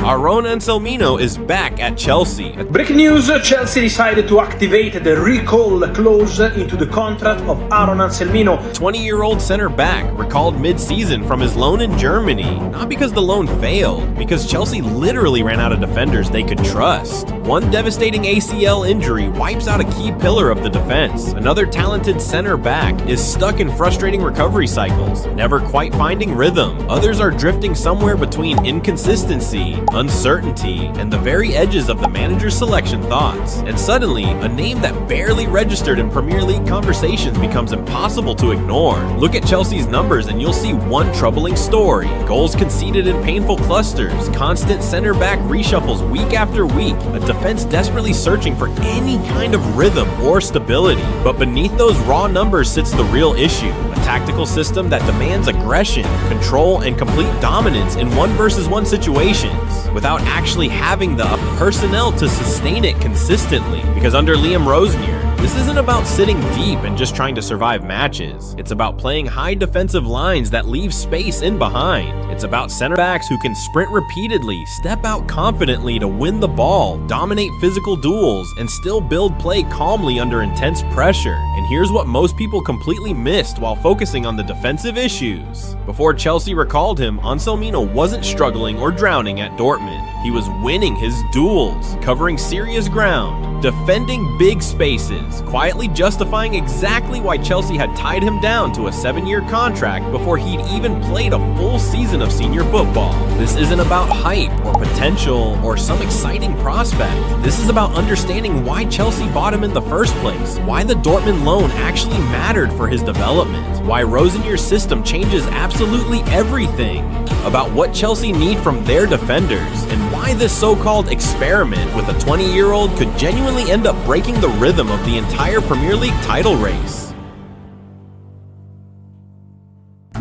Aarón Anselmino is back at Chelsea. Breaking news, Chelsea decided to activate the recall clause into the contract of Aarón Anselmino. 20-year-old center back recalled mid-season from his loan in Germany, not because the loan failed, because Chelsea literally ran out of defenders they could trust. One devastating ACL injury wipes out a key pillar of the defense. Another talented center back is stuck in frustrating recovery cycles, never quite finding rhythm. Others are drifting somewhere between inconsistency, uncertainty, and the very edges of the manager's selection thoughts. And suddenly, a name that barely registered in Premier League conversations becomes impossible to ignore. Look at Chelsea's numbers and you'll see one troubling story. Goals conceded in painful clusters, constant center back reshuffles week after week, a defense desperately searching for any kind of rhythm or stability. But beneath those raw numbers sits the real issue, a tactical system that demands aggression, control, and complete dominance in 1-versus-1 situations, without actually having the personnel to sustain it consistently. Because under Liam Rosenior, this isn't about sitting deep and just trying to survive matches. It's about playing high defensive lines that leave space in behind. It's about center backs who can sprint repeatedly, step out confidently to win the ball, dominate physical duels, and still build play calmly under intense pressure. And here's what most people completely missed while focusing on the defensive issues. Before Chelsea recalled him, Anselmino wasn't struggling or drowning at Dortmund. He was winning his duels, covering serious ground, defending big spaces, quietly justifying exactly why Chelsea had tied him down to a 7-year contract before he'd even played a full season of senior football. This isn't about hype or potential or some exciting prospect. This is about understanding why Chelsea bought him in the first place, why the Dortmund loan actually mattered for his development, why Rosenier's system changes absolutely everything, about what Chelsea need from their defenders, and why this so-called experiment with a 20-year-old could genuinely end up breaking the rhythm of the entire Premier League title race.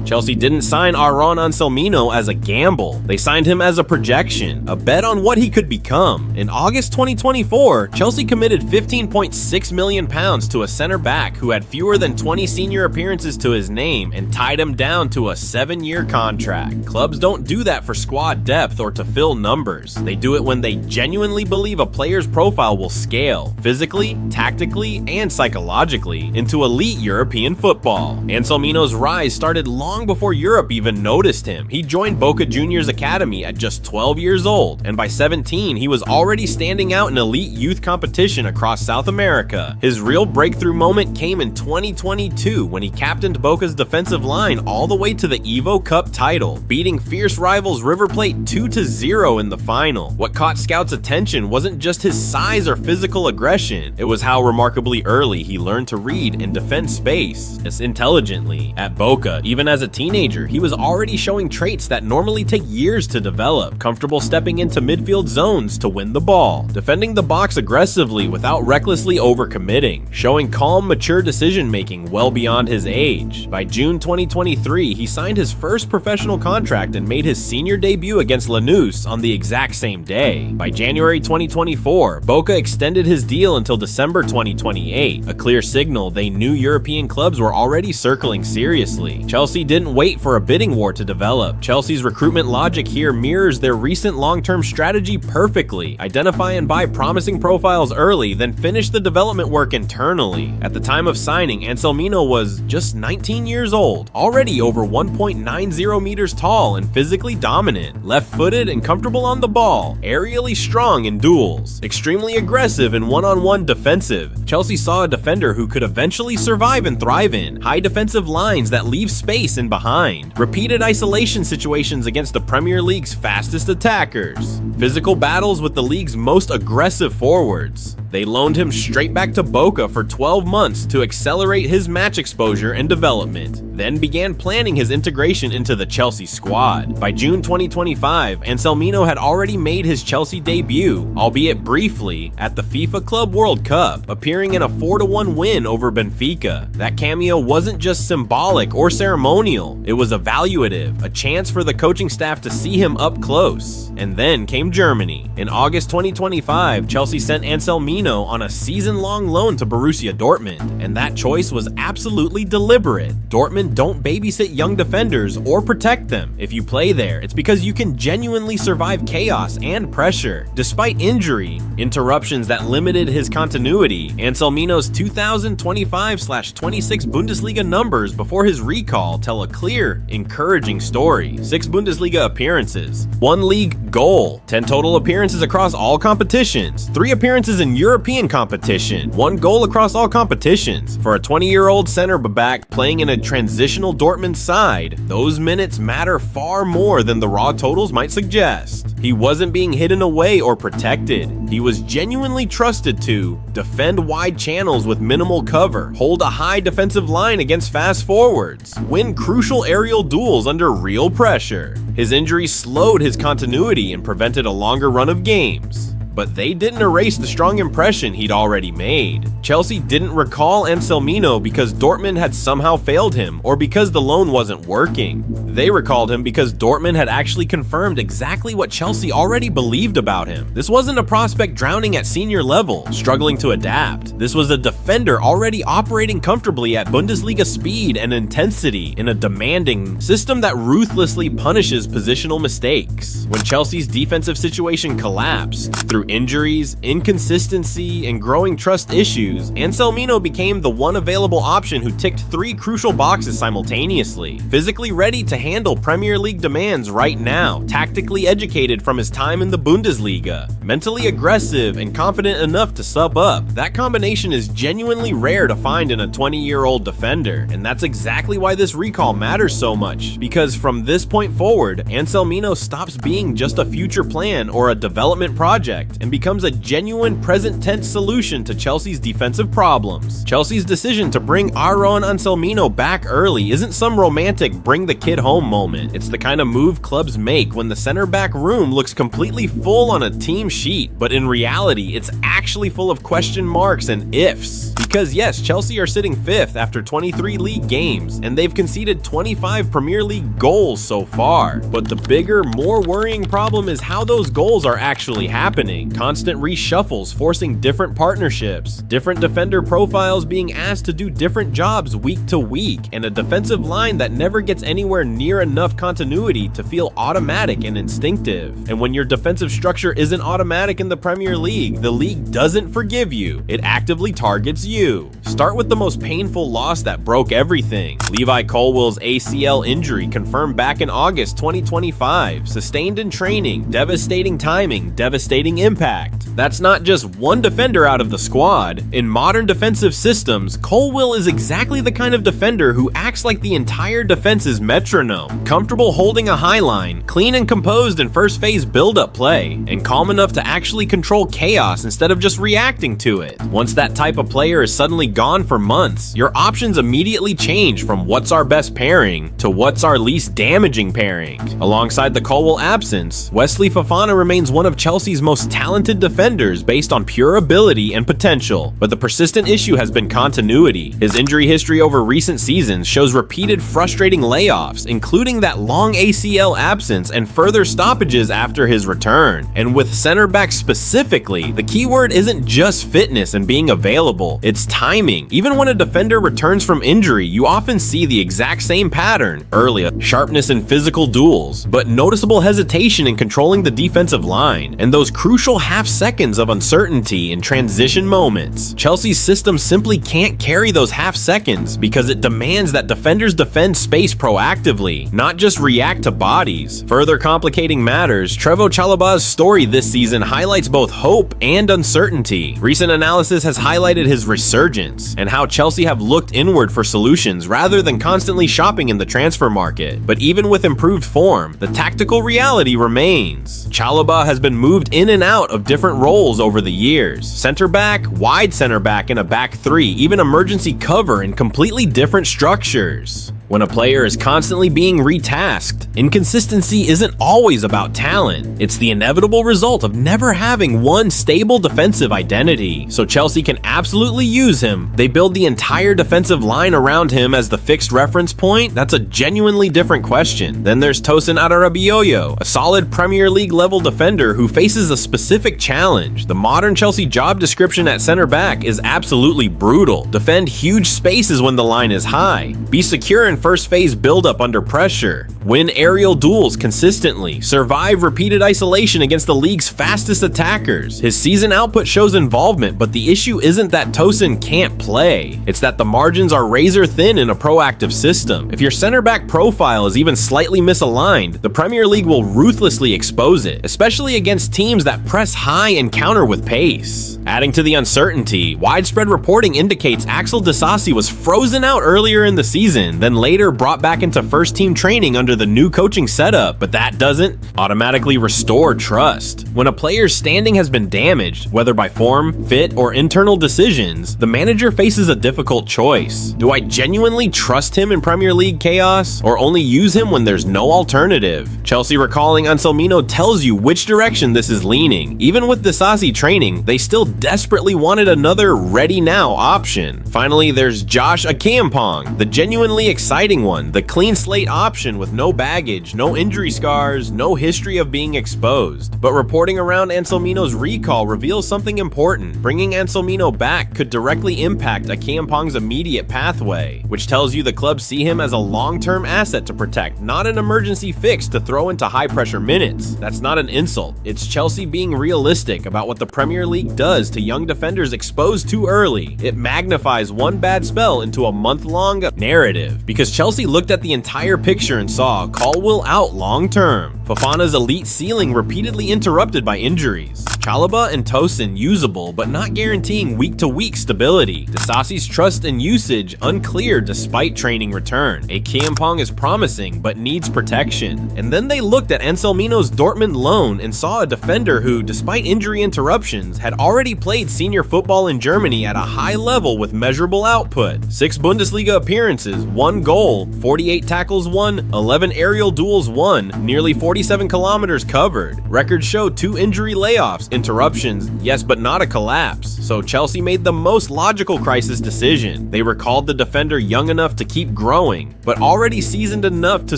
Chelsea didn't sign Aarón Anselmino as a gamble. They signed him as a projection, a bet on what he could become. In August 2024, Chelsea committed £15.6 million to a center back who had fewer than 20 senior appearances to his name and tied him down to a 7-year contract. Clubs don't do that for squad depth or to fill numbers. They do it when they genuinely believe a player's profile will scale, physically, tactically, and psychologically, into elite European football. Anselmino's rise started long before Europe even noticed him. He joined Boca Juniors Academy at just 12 years old, and by 17, he was already standing out in elite youth competition across South America. His real breakthrough moment came in 2022 when he captained Boca's defensive line all the way to the Evo Cup title, beating fierce rivals River Plate 2-0 in the final. What caught scouts' attention wasn't just his size or physical aggression, it was how remarkably early he learned to read and defend space intelligently. At Boca, even as a teenager, he was already showing traits that normally take years to develop, comfortable stepping into midfield zones to win the ball, defending the box aggressively without recklessly overcommitting, showing calm, mature decision-making well beyond his age. By June 2023, he signed his first professional contract and made his senior debut against Lanús on the exact same day. By January 2024, Boca extended his deal until December 2028, a clear signal they knew European clubs were already circling seriously. Chelsea didn't wait for a bidding war to develop. Chelsea's recruitment logic here mirrors their recent long-term strategy perfectly. Identify and buy promising profiles early, then finish the development work internally. At the time of signing, Anselmino was just 19 years old, already over 1.90 meters tall and physically dominant, left-footed and comfortable on the ball, aerially strong in duels, extremely aggressive and one-on-one defensive. Chelsea saw a defender who could eventually survive and thrive in high defensive lines that leave space in behind, repeated isolation situations against the Premier League's fastest attackers, physical battles with the league's most aggressive forwards. They loaned him straight back to Boca for 12 months to accelerate his match exposure and development, then began planning his integration into the Chelsea squad. By June 2025, Anselmino had already made his Chelsea debut, albeit briefly, at the FIFA Club World Cup, appearing in a 4-1 win over Benfica. That cameo wasn't just symbolic or ceremonial, it was evaluative, a chance for the coaching staff to see him up close. And then came Germany. In August 2025, Chelsea sent Anselmino Anselmino on a season-long loan to Borussia Dortmund, and that choice was absolutely deliberate. Dortmund don't babysit young defenders or protect them. If you play there, it's because you can genuinely survive chaos and pressure. Despite injury, interruptions that limited his continuity, Anselmino's 2025/26 Bundesliga numbers before his recall tell a clear, encouraging story. 6 Bundesliga appearances, 1 league goal, 10 total appearances across all competitions, 3 appearances in European competition, 1 goal across all competitions. For a 20-year-old center back playing in a transitional Dortmund side, those minutes matter far more than the raw totals might suggest. He wasn't being hidden away or protected. He was genuinely trusted to defend wide channels with minimal cover, hold a high defensive line against fast forwards, win crucial aerial duels under real pressure. His injuries slowed his continuity and prevented a longer run of games, but they didn't erase the strong impression he'd already made. Chelsea didn't recall Anselmino because Dortmund had somehow failed him or because the loan wasn't working. They recalled him because Dortmund had actually confirmed exactly what Chelsea already believed about him. This wasn't a prospect drowning at senior level, struggling to adapt. This was a defender already operating comfortably at Bundesliga speed and intensity in a demanding system that ruthlessly punishes positional mistakes. When Chelsea's defensive situation collapsed, through injuries, inconsistency, and growing trust issues, Anselmino became the one available option who ticked 3 crucial boxes simultaneously. Physically ready to handle Premier League demands right now, tactically educated from his time in the Bundesliga, mentally aggressive and confident enough to sub up. That combination is genuinely rare to find in a 20-year-old defender, and that's exactly why this recall matters so much, because from this point forward, Anselmino stops being just a future plan or a development project and becomes a genuine present tense solution to Chelsea's defensive problems. Chelsea's decision to bring Aarón Anselmino back early isn't some romantic bring the kid home moment. It's the kind of move clubs make when the center back room looks completely full on a team sheet, but in reality, it's actually full of question marks and ifs. Because yes, Chelsea are sitting 5th after 23 league games, and they've conceded 25 Premier League goals so far. But the bigger, more worrying problem is how those goals are actually happening. Constant reshuffles forcing different partnerships, different defender profiles being asked to do different jobs week to week, and a defensive line that never gets anywhere near enough continuity to feel automatic and instinctive. And when your defensive structure isn't automatic in the Premier League, the league doesn't forgive you. It actively targets you. Start with the most painful loss that broke everything. Levi Colwill's ACL injury confirmed back in August 2025. Sustained in training, devastating timing, devastating impact. That's not just one defender out of the squad. In modern defensive systems, Colwill is exactly the kind of defender who acts like the entire defense's metronome, comfortable holding a high line, clean and composed in first phase build-up play, and calm enough to actually control chaos instead of just reacting to it. Once that type of player is suddenly gone for months, your options immediately change from what's our best pairing to what's our least damaging pairing. Alongside the Colwill absence, Wesley Fofana remains one of Chelsea's most talented defenders based on pure ability and potential, but the persistent issue has been continuity. His injury history over recent seasons shows repeated frustrating layoffs, including that long ACL absence and further stoppages after his return. And with center back specifically, the key word isn't just fitness and being available, it's timing. Even when a defender returns from injury, you often see the exact same pattern: early sharpness in physical duels, but noticeable hesitation in controlling the defensive line, and those crucial half seconds of uncertainty in transition moments. Chelsea's system simply can't carry those half seconds because it demands that defenders defend space proactively, not just react to bodies. Further complicating matters, Trevoh Chalobah's story this season highlights both hope and uncertainty. Recent analysis has highlighted his resurgence and how Chelsea have looked inward for solutions rather than constantly shopping in the transfer market. But even with improved form, the tactical reality remains. Chalobah has been moved in and out of different roles over the years: center back, wide center back in a back three, even emergency cover in completely different structures. When a player is constantly being retasked, inconsistency isn't always about talent. It's the inevitable result of never having one stable defensive identity. So Chelsea can absolutely use him. They build the entire defensive line around him as the fixed reference point. That's a genuinely different question. Then there's Tosin Adarabioyo, a solid Premier League level defender who faces a specific challenge. The modern Chelsea job description at center back is absolutely brutal. Defend huge spaces when the line is high. Be secure in first phase build-up under pressure. Win aerial duels consistently. Survive repeated isolation against the league's fastest attackers. His season output shows involvement, but the issue isn't that Tosin can't play. It's that the margins are razor thin in a proactive system. If your center back profile is even slightly misaligned, the Premier League will ruthlessly expose it, especially against teams that press high and counter with pace. Adding to the uncertainty, widespread reporting indicates Axel Disasi was frozen out earlier in the season, then later brought back into first-team training under the new coaching setup, but that doesn't automatically restore trust. When a player's standing has been damaged, whether by form, fit, or internal decisions, the manager faces a difficult choice. Do I genuinely trust him in Premier League chaos, or only use him when there's no alternative? Chelsea recalling Anselmino tells you which direction this is leaning. Even with Disasi training, they still desperately wanted another ready-now option. Finally, there's Josh Akeampong, the genuinely exciting one, the clean slate option with no baggage, no injury scars, no history of being exposed. But reporting around Anselmino's recall reveals something important. Bringing Anselmino back could directly impact Akeampong's immediate pathway, which tells you the club see him as a long-term asset to protect, not an emergency fix to throw into high-pressure minutes. That's not an insult. It's Chelsea being realistic about what the Premier League does to young defenders exposed too early. It magnifies one bad spell into a month-long narrative, because Chelsea looked at the entire picture and saw Colwill out long-term, Fofana's elite ceiling repeatedly interrupted by injuries, Chalobah and Tosin usable but not guaranteeing week-to-week stability, Disasi's trust and usage unclear despite training return, Akeampong is promising but needs protection. And then they looked at Anselmino's Dortmund loan and saw a defender who, despite injury interruptions, had already played senior football in Germany at a high level with measurable output. 6 Bundesliga appearances, 1 goal, 48 tackles won, 11 aerial duels won, nearly 47 kilometers covered. Records show 2 injury layoffs, interruptions, yes but not a collapse. So Chelsea made the most logical crisis decision. They recalled the defender young enough to keep growing, but already seasoned enough to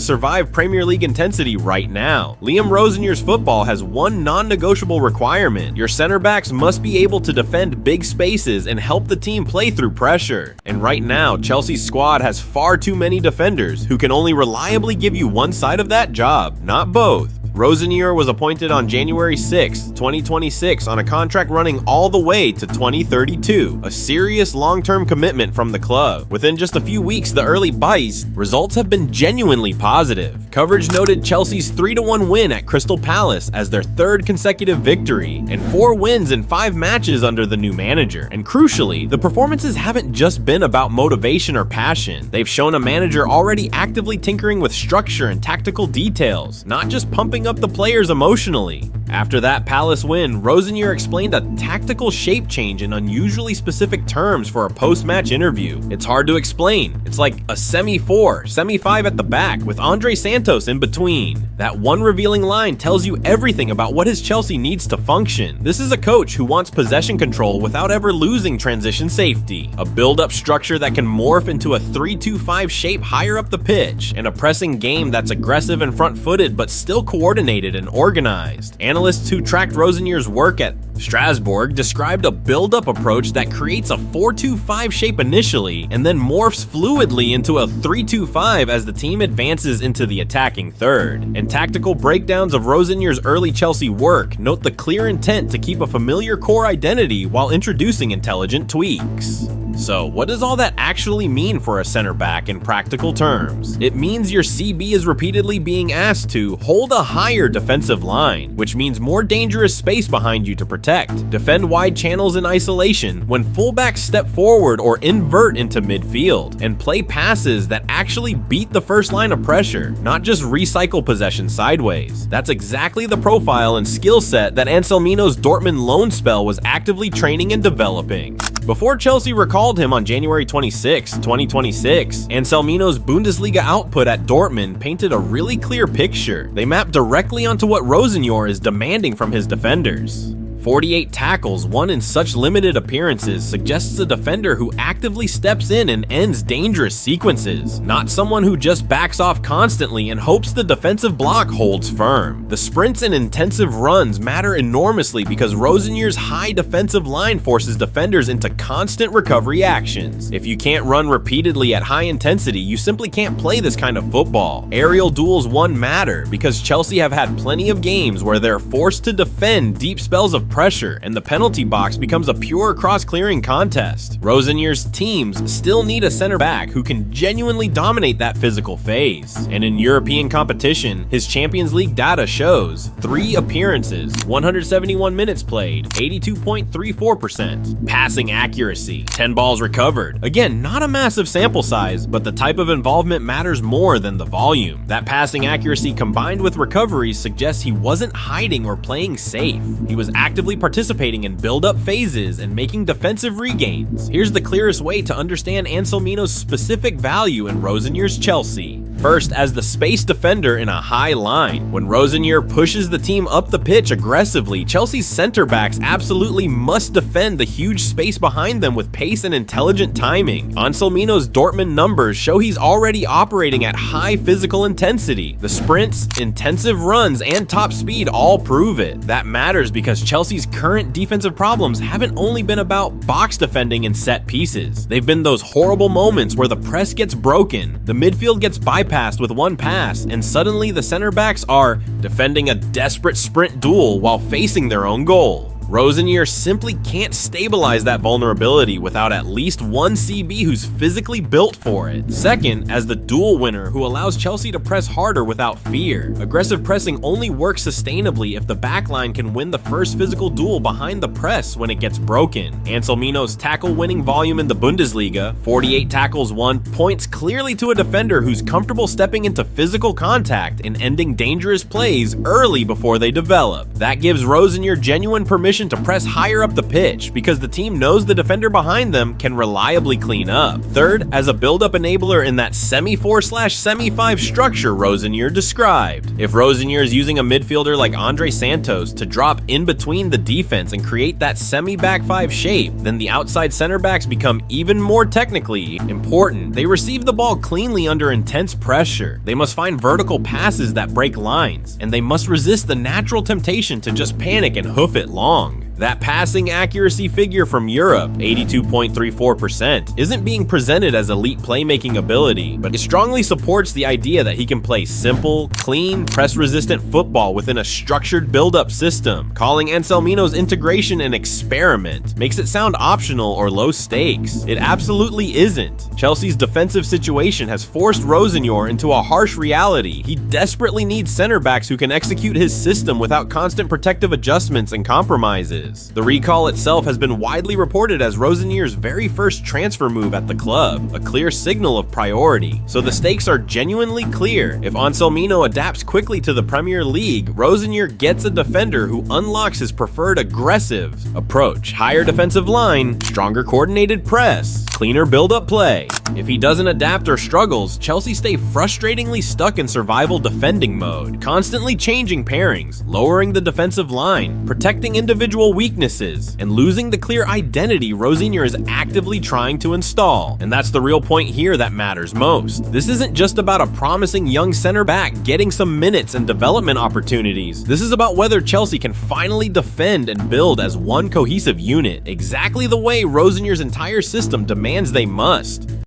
survive Premier League intensity right now. Liam Rosenior's football has one non-negotiable requirement. Your center backs must be able to defend big spaces and help the team play through pressure. And right now, Chelsea's squad has far too many defenders who can only reliably give you one side of that job, not both. Rosenior was appointed on January 6, 2026 on a contract running all the way to 2032, a serious long-term commitment from the club. Within just a few weeks, the early bites, results have been genuinely positive. Coverage noted Chelsea's 3-1 win at Crystal Palace as their 3rd consecutive victory, and 4 wins in 5 matches under the new manager. And crucially, the performances haven't just been about motivation or passion. They've shown a manager already actively tinkering with structure and tactical details, not just pumping up the players emotionally. After that Palace win, Rosenior explained a tactical shape change in unusually specific terms for a post-match interview. It's hard to explain. It's like a semi-4, semi-5 at the back with Andre Santos in between. That one revealing line tells you everything about what his Chelsea needs to function. This is a coach who wants possession control without ever losing transition safety, a build-up structure that can morph into a 3-2-5 shape higher up the pitch, and a pressing game that's aggressive and front-footed but still coordinated and organized. Analysts who tracked Rosenior's work at Strasbourg described a build-up approach that creates a 4-2-5 shape initially and then morphs fluidly into a 3-2-5 as the team advances into the attacking third. And tactical breakdowns of Rosenior's early Chelsea work note the clear intent to keep a familiar core identity while introducing intelligent tweaks. So, what does all that actually mean for a center back in practical terms? It means your CB is repeatedly being asked to hold a higher defensive line, which means more dangerous space behind you to protect, defend wide channels in isolation when fullbacks step forward or invert into midfield, and play passes that actually beat the first line of pressure, not just recycle possession sideways. That's exactly the profile and skill set that Anselmino's Dortmund loan spell was actively training and developing. Before Chelsea recalled him on January 26, 2026, Anselmino's Bundesliga output at Dortmund painted a really clear picture. They mapped directly onto what Rosenior is demanding from his defenders. 48 tackles won in such limited appearances suggests a defender who actively steps in and ends dangerous sequences, not someone who just backs off constantly and hopes the defensive block holds firm. The sprints and intensive runs matter enormously because Rosenior's high defensive line forces defenders into constant recovery actions. If you can't run repeatedly at high intensity, you simply can't play this kind of football. Aerial duels won matter because Chelsea have had plenty of games where they're forced to defend deep spells of pressure, and the penalty box becomes a pure cross-clearing contest. Rosenior's teams still need a center back who can genuinely dominate that physical phase. And in European competition, his Champions League data shows 3 appearances, 171 minutes played, 82.34%. Passing accuracy, 10 balls recovered. Again, not a massive sample size, but the type of involvement matters more than the volume. That passing accuracy combined with recoveries suggests he wasn't hiding or playing safe. He was actively participating in build-up phases and making defensive regains. Here's the clearest way to understand Anselmino's specific value in Rosenior's Chelsea. First, as the space defender in a high line. When Rosenior pushes the team up the pitch aggressively, Chelsea's center backs absolutely must defend the huge space behind them with pace and intelligent timing. Anselmino's Dortmund numbers show he's already operating at high physical intensity. The sprints, intensive runs, and top speed all prove it. That matters because Chelsea's current defensive problems haven't only been about box defending and set pieces. They've been those horrible moments where the press gets broken, the midfield gets bypassed with one pass, and suddenly the center backs are defending a desperate sprint duel while facing their own goal. Rosenior simply can't stabilize that vulnerability without at least one CB who's physically built for it. Second, as the duel winner who allows Chelsea to press harder without fear. Aggressive pressing only works sustainably if the backline can win the first physical duel behind the press when it gets broken. Anselmino's tackle-winning volume in the Bundesliga, 48 tackles won, points clearly to a defender who's comfortable stepping into physical contact and ending dangerous plays early before they develop. That gives Rosenior genuine permission to press higher up the pitch because the team knows the defender behind them can reliably clean up. Third, as a build-up enabler in that semi-4/semi-5 structure Rosenior described. If Rosenior is using a midfielder like Andre Santos to drop in between the defense and create that semi-back 5 shape, then the outside center backs become even more technically important. They receive the ball cleanly under intense pressure. They must find vertical passes that break lines, and they must resist the natural temptation to just panic and hoof it long. That passing accuracy figure from Europe, 82.34%, isn't being presented as elite playmaking ability, but it strongly supports the idea that he can play simple, clean, press-resistant football within a structured build-up system. Calling Anselmino's integration an experiment makes it sound optional or low stakes. It absolutely isn't. Chelsea's defensive situation has forced Rosenior into a harsh reality. He desperately needs center backs who can execute his system without constant protective adjustments and compromises. The recall itself has been widely reported as Rosenior's very first transfer move at the club, a clear signal of priority. So the stakes are genuinely clear. If Anselmino adapts quickly to the Premier League, Rosenior gets a defender who unlocks his preferred aggressive approach. Higher defensive line, stronger coordinated press, cleaner build-up play. If he doesn't adapt or struggles, Chelsea stay frustratingly stuck in survival defending mode, constantly changing pairings, lowering the defensive line, protecting individual weaknesses, and losing the clear identity Rosenior is actively trying to install. And that's the real point here that matters most. This isn't just about a promising young center back getting some minutes and development opportunities. This is about whether Chelsea can finally defend and build as one cohesive unit, exactly the way Rosenior's entire system demands they must.